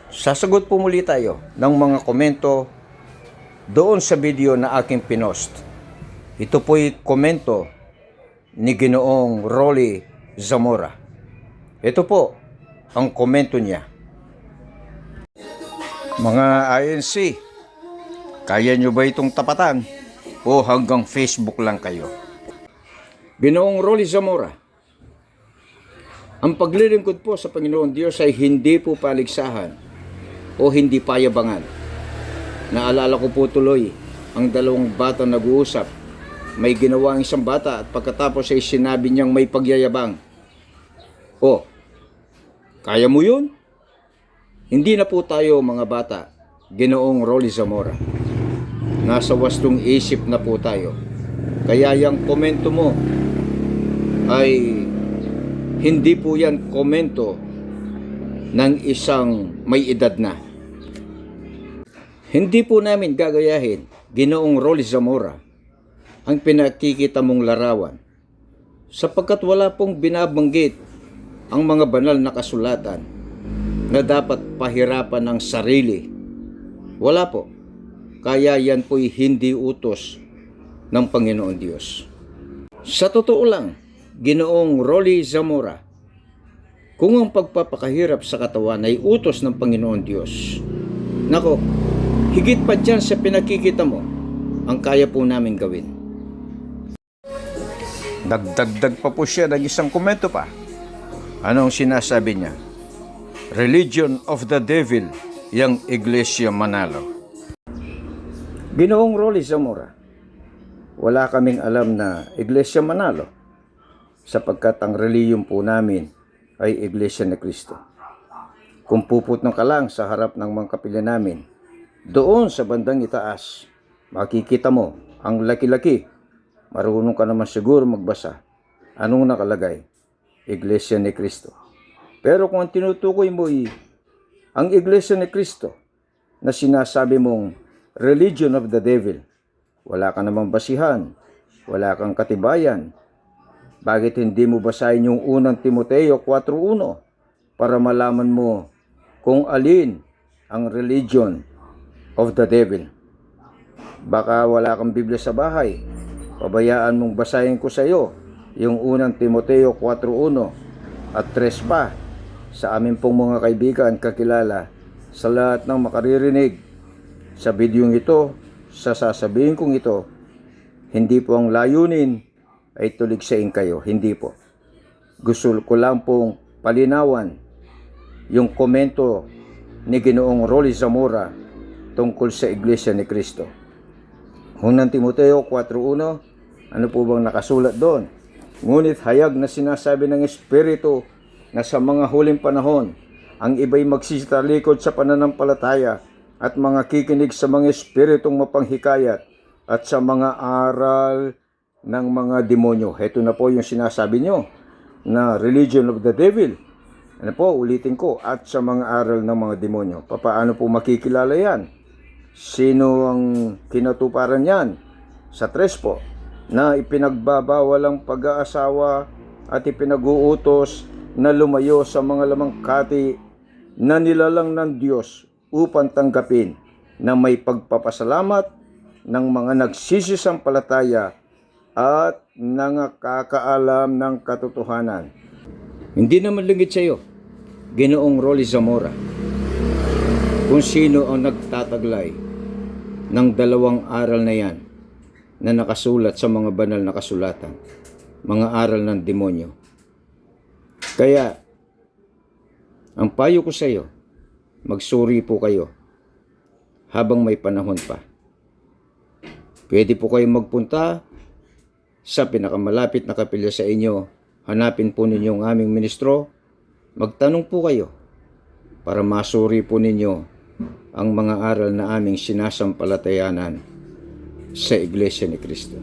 Sasagot po muli tayo ng mga komento doon sa video na aking pinost. Ito po'y komento ni Ginoong Rolly Zamora. Ito po ang komento niya. Mga INC, kaya nyo ba itong tapatan o hanggang Facebook lang kayo? Ginoong Rolly Zamora, ang paglilingkod po sa Panginoon Diyos ay hindi po paligsahan o hindi payabangan. Naalala ko po tuloy ang dalawang bata nag-uusap. May ginawa ang isang bata at pagkatapos ay sinabi niyang may pagyayabang. O, kaya mo yun? Hindi na po tayo mga bata, Ginoong Rolly Zamora. Nasa wastong isip na po tayo. Kaya yung komento mo ay hindi po yan komento ng isang may edad na. Hindi po namin gagayahin, Ginoong Rolly Zamora, ang pinakikita mong larawan, sapagkat wala pong binabanggit ang mga banal na kasulatan na dapat pahirapan ng sarili. Wala po. Kaya yan po'y hindi utos ng Panginoon Diyos. Sa totoo lang, Ginoong Rolly Zamora, kung ang pagpapakahirap sa katawan ay utos ng Panginoon Diyos, nako, higit pa dyan sa pinakikita mo, ang kaya po namin gawin. Dagdagdag pa po siya ng isang komento pa. Anong sinasabi niya? Religion of the Devil, yang Iglesia Manalo. Ginoong Rolly Zamora, wala kaming alam na Iglesia Manalo, sapagkat ang reliyon po namin ay Iglesia ni Cristo. Kung puputong ka lang sa harap ng mga kapilya namin, doon sa bandang itaas, makikita mo ang laki-laki. Marunong ka naman siguro magbasa. Anong nakalagay? Iglesia ni Cristo. Pero kung ang tinutukoy mo ay ang Iglesia ni Cristo na sinasabi mong religion of the devil, wala ka namang basihan, wala kang katibayan. Bakit hindi mo basahin yung unang Timoteo 4:1 para malaman mo kung alin ang religion of the devil? Baka wala kang Biblia sa bahay. Pabayaan mong basahin ko sa iyo yung unang Timoteo 4:1 at 3 pa. Sa amin pong mga kaibigan, kakilala, sa lahat ng makaririnig sa bidyong ito, sa sasabihin kong ito, hindi po ang layunin ay tuligsain kayo. Hindi po. Gusto ko lang pong palinawan yung komento ni Ginoong Rolly Zamora tungkol sa Iglesia ni Cristo. Unang Timoteo 4:1, ano po bang nakasulat doon? Ngunit hayag na sinasabi ng Espiritu na sa mga huling panahon, ang iba'y magsisitalikod sa pananampalataya at mga kikinig sa mga espiritong mapanghikayat at sa mga aral ng mga demonyo. Heto na po yung sinasabi nyo na religion of the devil. Ano po, ulitin ko, at sa mga aral ng mga demonyo. Paano po makikilala yan? Sino ang kinatuparan yan? Sa 3 po, na ipinagbabawal ang pag-aasawa at ipinag-uutos na lumayo sa mga lamangkati na nilalang ng Diyos upang tanggapin na may pagpapasalamat ng mga nagsisisampalataya at nakakaalam ng katotohanan. Hindi naman lingid sa iyo, Ginoong Rolly Zamora, kung sino ang nagtataglay ng dalawang aral na yan na nakasulat sa mga banal na kasulatan, mga aral ng demonyo. Kaya, ang payo ko sa iyo, magsuri po kayo habang may panahon pa. Pwede po kayong magpunta sa pinakamalapit na kapilya sa inyo. Hanapin po ninyo ang aming ministro. Magtanong po kayo para masuri po ninyo ang mga aral na aming sinasampalatayanan sa Iglesia ni Cristo.